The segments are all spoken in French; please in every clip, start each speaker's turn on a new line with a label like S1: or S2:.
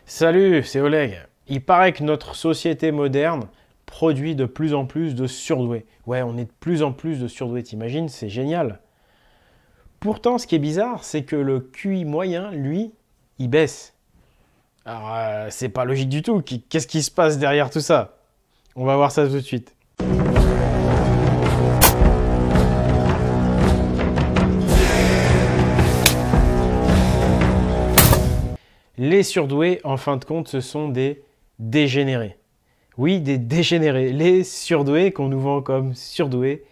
S1: Salut, c'est Oleg. Il paraît que notre société moderne produit de plus en plus de surdoués. Ouais, on est de plus en plus de surdoués, t'imagines? C'est génial. Pourtant, ce qui est bizarre, c'est que le QI moyen, lui, il baisse. Alors, c'est pas logique du tout. Qu'est-ce qui se passe derrière tout ça? On va voir ça tout de suite. Les surdoués, en fin de compte, ce sont des dégénérés. Oui, des dégénérés. Les surdoués, qu'on nous vend comme surdoués,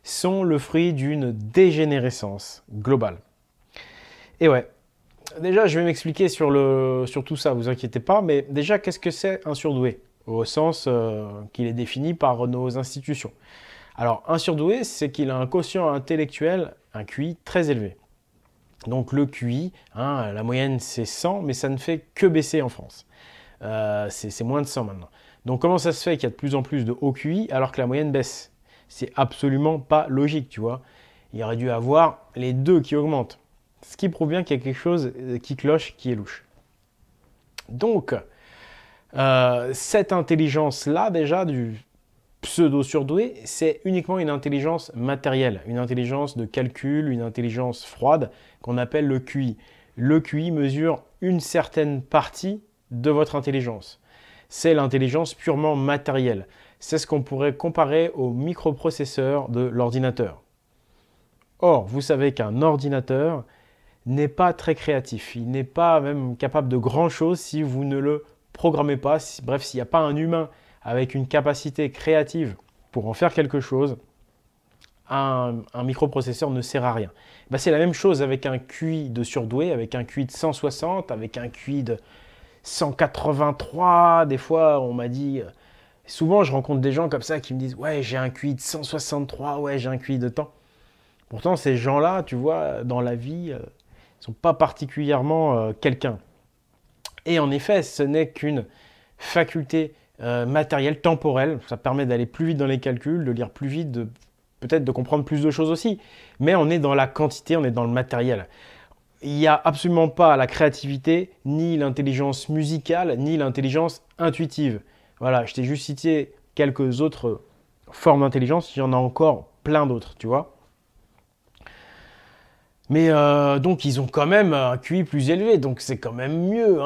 S1: sont le fruit d'une dégénérescence globale. Et ouais, déjà, je vais m'expliquer sur tout ça, vous inquiétez pas, mais déjà, qu'est-ce que c'est un surdoué? Au sens qu'il est défini par nos institutions. Alors, un surdoué, c'est qu'il a un quotient intellectuel, un QI très élevé. Donc le QI, la moyenne c'est 100, mais ça ne fait que baisser en France. C'est moins de 100 maintenant. Donc comment ça se fait qu'il y a de plus en plus de haut QI alors que la moyenne baisse? C'est absolument pas logique, tu vois. Il aurait dû avoir les deux qui augmentent. Ce qui prouve bien qu'il y a quelque chose qui cloche, qui est louche. Donc, cette intelligence-là, déjà, du pseudo-surdoué, c'est uniquement une intelligence matérielle, une intelligence de calcul, une intelligence froide qu'on appelle le QI. Le QI mesure une certaine partie de votre intelligence. C'est l'intelligence purement matérielle. C'est ce qu'on pourrait comparer au microprocesseur de l'ordinateur. Or, vous savez qu'un ordinateur n'est pas très créatif. Il n'est pas même capable de grand-chose si vous ne le programmez pas. Bref, s'il n'y a pas un humain avec une capacité créative pour en faire quelque chose, un microprocesseur ne sert à rien. Ben, c'est la même chose avec un QI de surdoué, avec un QI de 160, avec un QI de 183. Des fois, on m'a dit... Souvent, je rencontre des gens comme ça qui me disent « Ouais, j'ai un QI de 163, ouais, j'ai un QI de temps. » Pourtant, ces gens-là, tu vois, dans la vie, ils ne sont pas particulièrement quelqu'un. Et en effet, ce n'est qu'une faculté matérielle, temporelle. Ça permet d'aller plus vite dans les calculs, de lire plus vite, peut-être de comprendre plus de choses aussi. Mais on est dans la quantité, on est dans le matériel. Il n'y a absolument pas la créativité, ni l'intelligence musicale, ni l'intelligence intuitive. Voilà, je t'ai juste cité quelques autres formes d'intelligence, il y en a encore plein d'autres, tu vois. Mais donc ils ont quand même un QI plus élevé, donc c'est quand même mieux.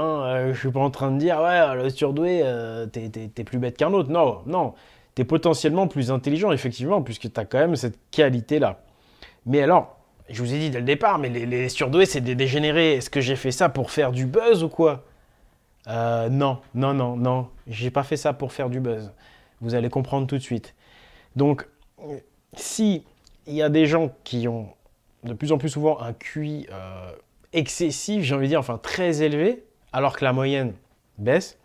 S1: Je suis pas en train de dire ouais le surdoué t'es plus bête qu'un autre. Non, non, t'es potentiellement plus intelligent effectivement puisque t'as quand même cette qualité-là. Mais alors, je vous ai dit dès le départ, mais les surdoués c'est des dégénérés. Est-ce que j'ai fait ça pour faire du buzz ou quoi? Non, non, non, non, j'ai pas fait ça pour faire du buzz. Vous allez comprendre tout de suite. Donc, si il y a des gens qui ont de plus en plus souvent un QI excessif, j'ai envie de dire, enfin très élevé, alors que la moyenne baisse,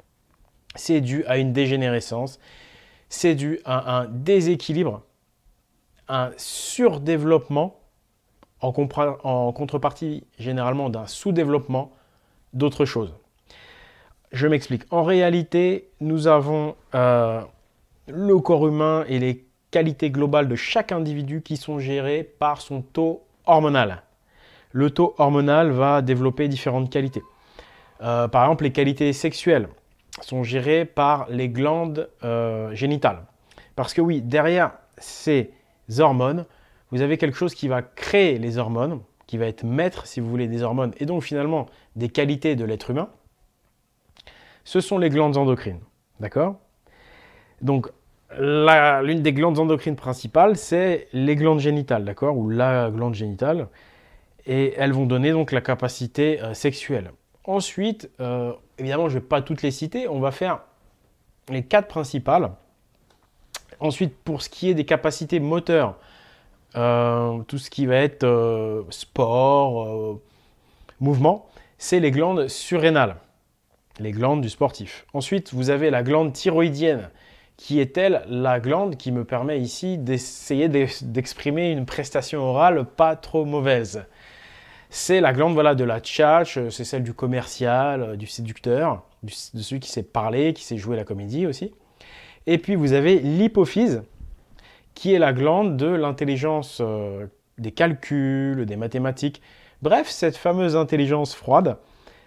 S1: c'est dû à une dégénérescence, c'est dû à un déséquilibre, un surdéveloppement, en contrepartie généralement d'un sous-développement d'autres choses. Je m'explique. En réalité, nous avons le corps humain et les qualités globales de chaque individu qui sont gérées par son taux hormonal. Le taux hormonal va développer différentes qualités. Par exemple, les qualités sexuelles sont gérées par les glandes génitales. Parce que oui, derrière ces hormones, vous avez quelque chose qui va créer les hormones, qui va être maître, si vous voulez, des hormones, et donc finalement des qualités de l'être humain. Ce sont les glandes endocrines. D'accord? Donc, l'une des glandes endocrines principales, c'est les glandes génitales, d'accord? Ou la glande génitale. Et elles vont donner donc la capacité sexuelle. Ensuite, évidemment, je ne vais pas toutes les citer, on va faire les 4 principales. Ensuite, pour ce qui est des capacités moteurs, tout ce qui va être sport, mouvement, c'est les glandes surrénales, les glandes du sportif. Ensuite, vous avez la glande thyroïdienne, qui est elle la glande qui me permet ici d'essayer d'exprimer une prestation orale pas trop mauvaise. C'est la glande voilà, de la tchatche, c'est celle du commercial, du séducteur, de celui qui sait parler, qui sait jouer la comédie aussi. Et puis vous avez l'hypophyse, qui est la glande de l'intelligence des calculs, des mathématiques. Bref, cette fameuse intelligence froide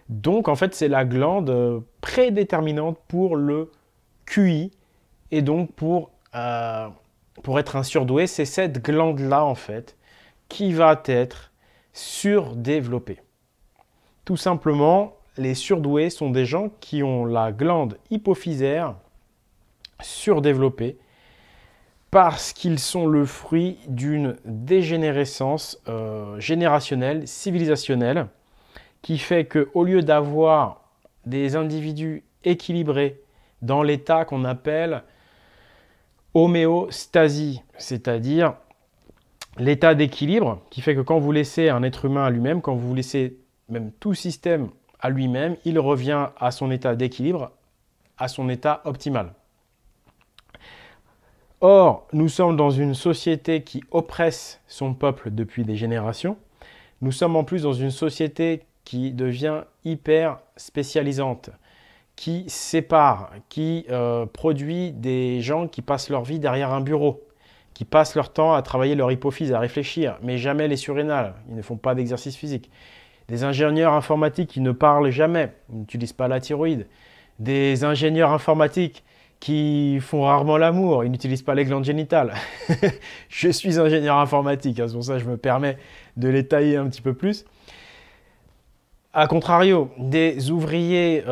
S1: Donc, en fait, c'est la glande prédéterminante pour le QI. Et donc, pour être un surdoué, c'est cette glande-là, en fait, qui va être surdéveloppée. Tout simplement, les surdoués sont des gens qui ont la glande hypophysaire surdéveloppée parce qu'ils sont le fruit d'une dégénérescence générationnelle, civilisationnelle, qui fait qu'au lieu d'avoir des individus équilibrés dans l'état qu'on appelle homéostasie, c'est-à-dire l'état d'équilibre, qui fait que quand vous laissez un être humain à lui-même, quand vous laissez même tout système à lui-même, il revient à son état d'équilibre, à son état optimal. Or, nous sommes dans une société qui oppresse son peuple depuis des générations. Nous sommes en plus dans une société qui devient hyper spécialisante, qui sépare, qui produit des gens qui passent leur vie derrière un bureau, qui passent leur temps à travailler leur hypophyse, à réfléchir, mais jamais les surrénales, ils ne font pas d'exercice physique. Des ingénieurs informatiques qui ne parlent jamais, ils n'utilisent pas la thyroïde. Des ingénieurs informatiques qui font rarement l'amour, ils n'utilisent pas les glandes génitales. Je suis ingénieur informatique, hein, c'est pour ça que je me permets de les tailler un petit peu plus. A contrario, des ouvriers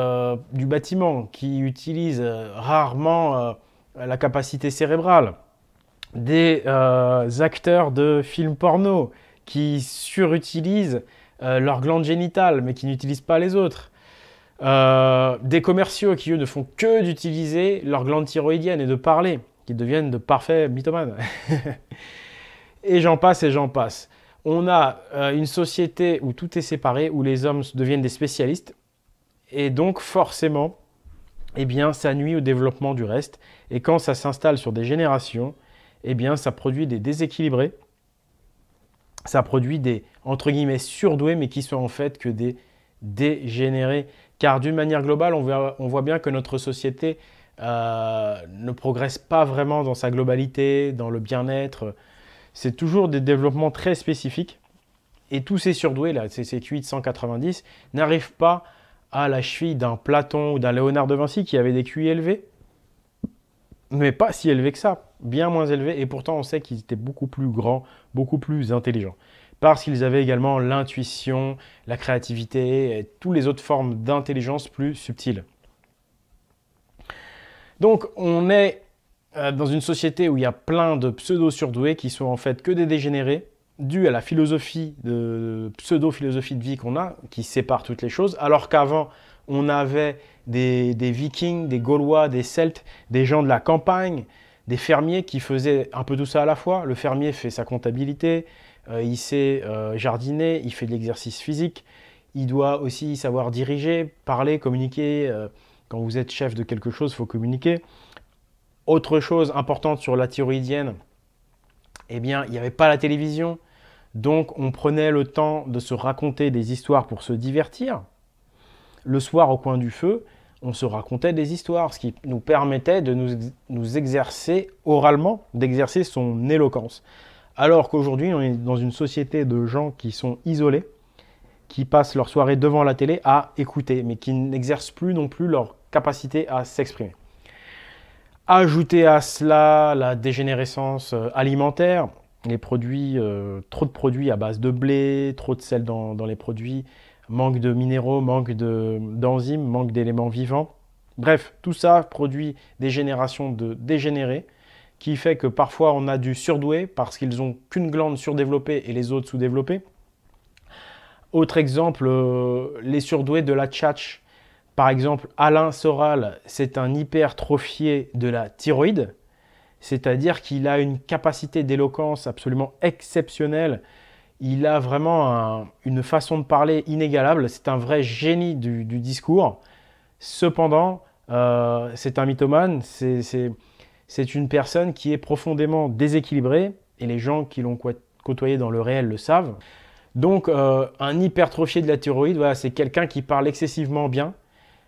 S1: du bâtiment qui utilisent rarement la capacité cérébrale, des acteurs de films porno qui surutilisent leurs glandes génitales mais qui n'utilisent pas les autres, des commerciaux qui eux ne font que d'utiliser leurs glandes thyroïdiennes et de parler, qui deviennent de parfaits mythomanes. Et j'en passe et j'en passe. On a une société où tout est séparé, où les hommes deviennent des spécialistes, et donc forcément, eh bien, ça nuit au développement du reste. Et quand ça s'installe sur des générations, eh bien, ça produit des déséquilibrés, ça produit des, entre guillemets, surdoués, mais qui sont en fait que des dégénérés. Car d'une manière globale, on voit bien que notre société ne progresse pas vraiment dans sa globalité, dans le bien-être. C'est toujours des développements très spécifiques. Et tous ces surdoués, là, ces QI de 190, n'arrivent pas à la cheville d'un Platon ou d'un Léonard de Vinci qui avait des QI élevés, mais pas si élevés que ça, bien moins élevés. Et pourtant, on sait qu'ils étaient beaucoup plus grands, beaucoup plus intelligents. Parce qu'ils avaient également l'intuition, la créativité et toutes les autres formes d'intelligence plus subtiles. Donc, on est dans une société où il y a plein de pseudo-surdoués qui sont en fait que des dégénérés, dus à la philosophie pseudo-philosophie de vie qu'on a, qui sépare toutes les choses, alors qu'avant, on avait des Vikings, des Gaulois, des Celtes, des gens de la campagne, des fermiers qui faisaient un peu tout ça à la fois. Le fermier fait sa comptabilité, il sait jardiner, il fait de l'exercice physique, il doit aussi savoir diriger, parler, communiquer. Quand vous êtes chef de quelque chose, il faut communiquer. Autre chose importante sur la thyroïdienne, eh bien, il n'y avait pas la télévision, donc on prenait le temps de se raconter des histoires pour se divertir. Le soir, au coin du feu, on se racontait des histoires, ce qui nous permettait de nous exercer oralement, d'exercer son éloquence. Alors qu'aujourd'hui, on est dans une société de gens qui sont isolés, qui passent leur soirée devant la télé à écouter, mais qui n'exercent plus non plus leur capacité à s'exprimer. Ajoutez à cela la dégénérescence alimentaire, les produits, trop de produits à base de blé, trop de sel dans les produits, manque de minéraux, manque d'enzymes, manque d'éléments vivants. Bref, tout ça produit des générations de dégénérés, qui fait que parfois on a du surdoué parce qu'ils n'ont qu'une glande surdéveloppée et les autres sous-développées. Autre exemple, les surdoués de la tchatch. Par exemple, Alain Soral, c'est un hypertrophié de la thyroïde, c'est-à-dire qu'il a une capacité d'éloquence absolument exceptionnelle. Il a vraiment une façon de parler inégalable. C'est un vrai génie du discours. Cependant, c'est un mythomane. C'est une personne qui est profondément déséquilibrée. Et les gens qui l'ont côtoyé dans le réel le savent. Donc, un hypertrophié de la thyroïde, voilà, c'est quelqu'un qui parle excessivement bien.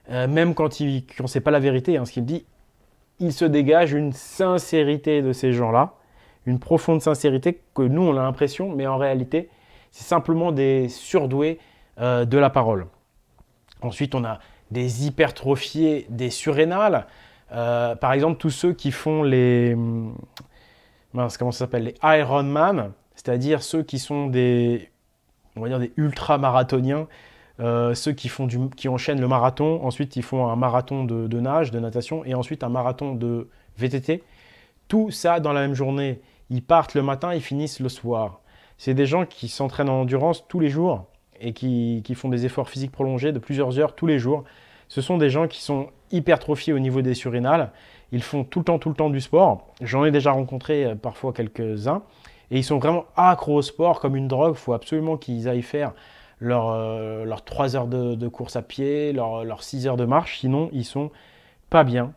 S1: Même quand on ne sait pas la vérité, hein, ce qu'il dit, il se dégage une sincérité de ces gens-là, une profonde sincérité que nous, on a l'impression, mais en réalité, c'est simplement des surdoués de la parole. Ensuite, on a des hypertrophiés des surrénales. Par exemple, tous ceux qui font les... Mince, comment ça s'appelle? Les Ironman, c'est-à-dire ceux qui sont des, on va dire des ultra-marathoniens, ceux qui enchaînent le marathon, ensuite ils font un marathon de nage, de natation, et ensuite un marathon de VTT. Tout ça dans la même journée. Ils partent le matin, ils finissent le soir. C'est des gens qui s'entraînent en endurance tous les jours et qui font des efforts physiques prolongés de plusieurs heures tous les jours. Ce sont des gens qui sont hypertrophiés au niveau des surrénales. Ils font tout le temps du sport. J'en ai déjà rencontré parfois quelques-uns. Et ils sont vraiment accros au sport comme une drogue. Il faut absolument qu'ils aillent faire leurs 3 heures de course à pied, leurs 6 heures de marche. Sinon, ils sont pas bien.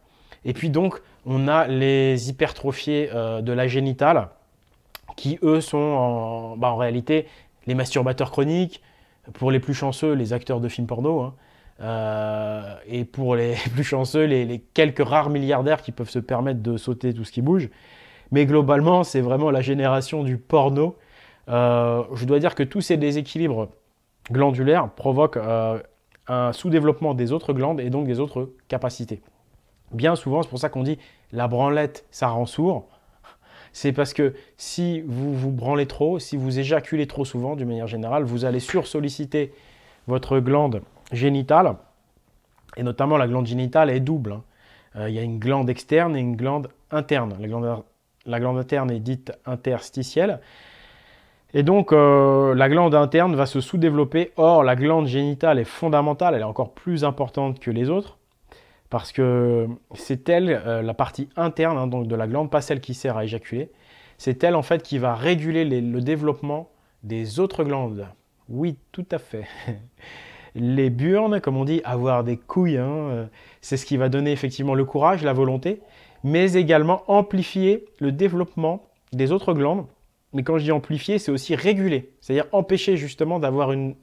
S1: Et puis donc, on a les hypertrophiés de la génitale qui, eux, sont en réalité les masturbateurs chroniques. Pour les plus chanceux, les acteurs de films porno. Hein. Et pour les plus chanceux, les quelques rares milliardaires qui peuvent se permettre de sauter tout ce qui bouge. Mais globalement, c'est vraiment la génération du porno. Je dois dire que tous ces déséquilibres glandulaires provoquent un sous-développement des autres glandes et donc des autres capacités. Bien souvent, c'est pour ça qu'on dit la branlette, ça rend sourd. C'est parce que si vous vous branlez trop, si vous éjaculez trop souvent, d'une manière générale, vous allez sursolliciter votre glande génitale, et notamment la glande génitale est double. Hein. Il y a une glande externe et une glande interne. La glande interne est dite interstitielle. Et donc, la glande interne va se sous-développer. Or, la glande génitale est fondamentale, elle est encore plus importante que les autres, parce que c'est elle, la partie interne hein, donc de la glande, pas celle qui sert à éjaculer, c'est elle en fait qui va réguler le développement des autres glandes. Oui, tout à fait. Les burnes, comme on dit, avoir des couilles, hein, c'est ce qui va donner effectivement le courage, la volonté, mais également amplifier le développement des autres glandes. Mais quand je dis amplifier, c'est aussi réguler, c'est-à-dire empêcher justement d'avoir une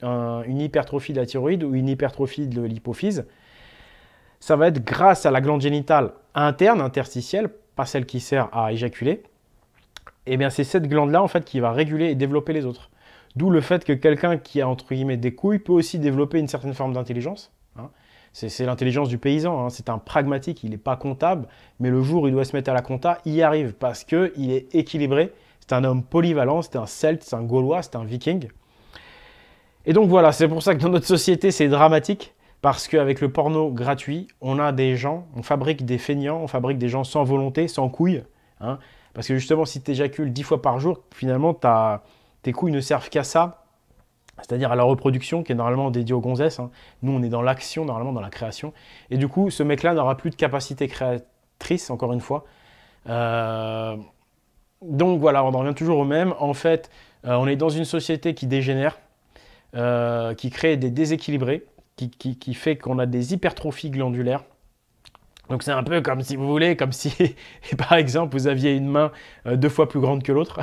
S1: hypertrophie de la thyroïde ou une hypertrophie de l'hypophyse. Ça va être grâce à la glande génitale interne, interstitielle, pas celle qui sert à éjaculer. Et bien c'est cette glande-là en fait qui va réguler et développer les autres. D'où le fait que quelqu'un qui a entre guillemets des couilles peut aussi développer une certaine forme d'intelligence. Hein. C'est l'intelligence du paysan, hein. C'est un pragmatique, il n'est pas comptable, mais le jour où il doit se mettre à la compta, il y arrive parce qu'il est équilibré. C'est un homme polyvalent, c'est un celte, c'est un gaulois, c'est un viking. Et donc voilà, c'est pour ça que dans notre société c'est dramatique, parce qu'avec le porno gratuit, on a des gens, on fabrique des feignants, on fabrique des gens sans volonté, sans couilles. Hein. Parce que justement, si tu éjacules 10 fois par jour, finalement, tes couilles ne servent qu'à ça, c'est-à-dire à la reproduction qui est normalement dédiée aux gonzesses. Hein. Nous, on est dans l'action, normalement dans la création. Et du coup, ce mec-là n'aura plus de capacité créatrice, encore une fois. Donc voilà, on en revient toujours au même. En fait, on est dans une société qui dégénère, qui crée des déséquilibrés, qui fait qu'on a des hypertrophies glandulaires. Donc c'est un peu comme si vous voulez, comme si par exemple vous aviez une main 2 fois plus grande que l'autre,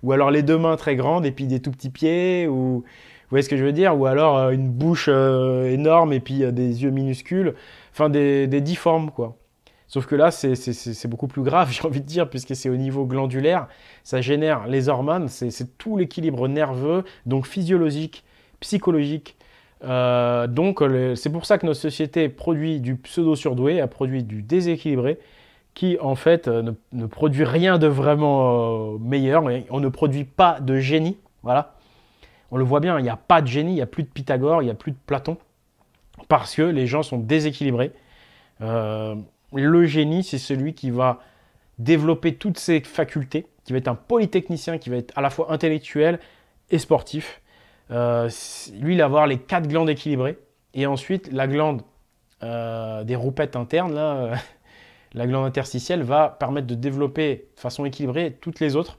S1: ou alors les 2 mains très grandes et puis des tout petits pieds, ou vous voyez ce que je veux dire, ou alors une bouche énorme et puis des yeux minuscules, enfin des difformes quoi. Sauf que là c'est beaucoup plus grave j'ai envie de dire, puisque c'est au niveau glandulaire, ça génère les hormones, c'est tout l'équilibre nerveux, donc physiologique, psychologique. Donc c'est pour ça que notre société produit du pseudo-surdoué, a produit du déséquilibré, qui en fait ne produit rien de vraiment meilleur. On ne produit pas de génie, voilà. On le voit bien, il n'y a pas de génie, il n'y a plus de Pythagore, il n'y a plus de Platon, parce que les gens sont déséquilibrés. Le génie, c'est celui qui va développer toutes ses facultés, qui va être un polytechnicien, qui va être à la fois intellectuel et sportif. Lui, il va avoir les 4 glandes équilibrées. Et ensuite, la glande des roupettes internes, là, la glande interstitielle, va permettre de développer de façon équilibrée toutes les autres.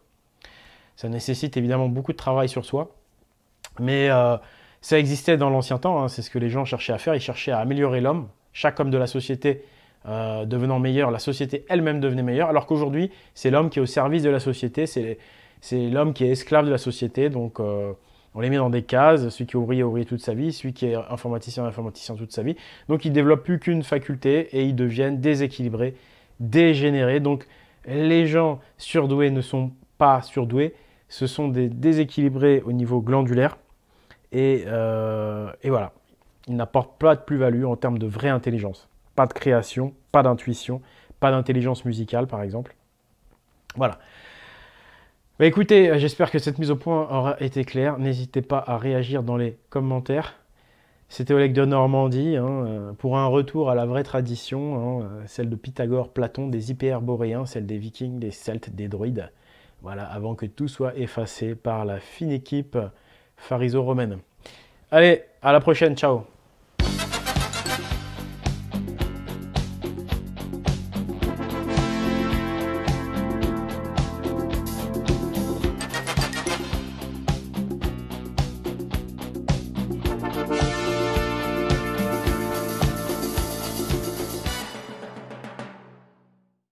S1: Ça nécessite évidemment beaucoup de travail sur soi. Mais ça existait dans l'ancien temps, hein, c'est ce que les gens cherchaient à faire. Ils cherchaient à améliorer l'homme. Chaque homme de la société devenant meilleur, la société elle-même devenait meilleure. Alors qu'aujourd'hui, c'est l'homme qui est au service de la société. C'est l'homme qui est esclave de la société. Donc on les met dans des cases, celui qui est ouvrier toute sa vie, celui qui est informaticien toute sa vie. Donc ils ne développent plus qu'une faculté et ils deviennent déséquilibrés, dégénérés. Donc les gens surdoués ne sont pas surdoués, ce sont des déséquilibrés au niveau glandulaire. Et voilà. Il n'apporte pas de plus-value en termes de vraie intelligence. Pas de création, pas d'intuition, pas d'intelligence musicale, par exemple. Voilà. Bah écoutez, j'espère que cette mise au point aura été claire. N'hésitez pas à réagir dans les commentaires. C'était Oleg de Normandie, hein, pour un retour à la vraie tradition, hein, celle de Pythagore, Platon, des Hyperboréens, celle des Vikings, des Celtes, des Druides. Voilà, avant que tout soit effacé par la fine équipe phariso-romaine. Allez, à la prochaine, ciao!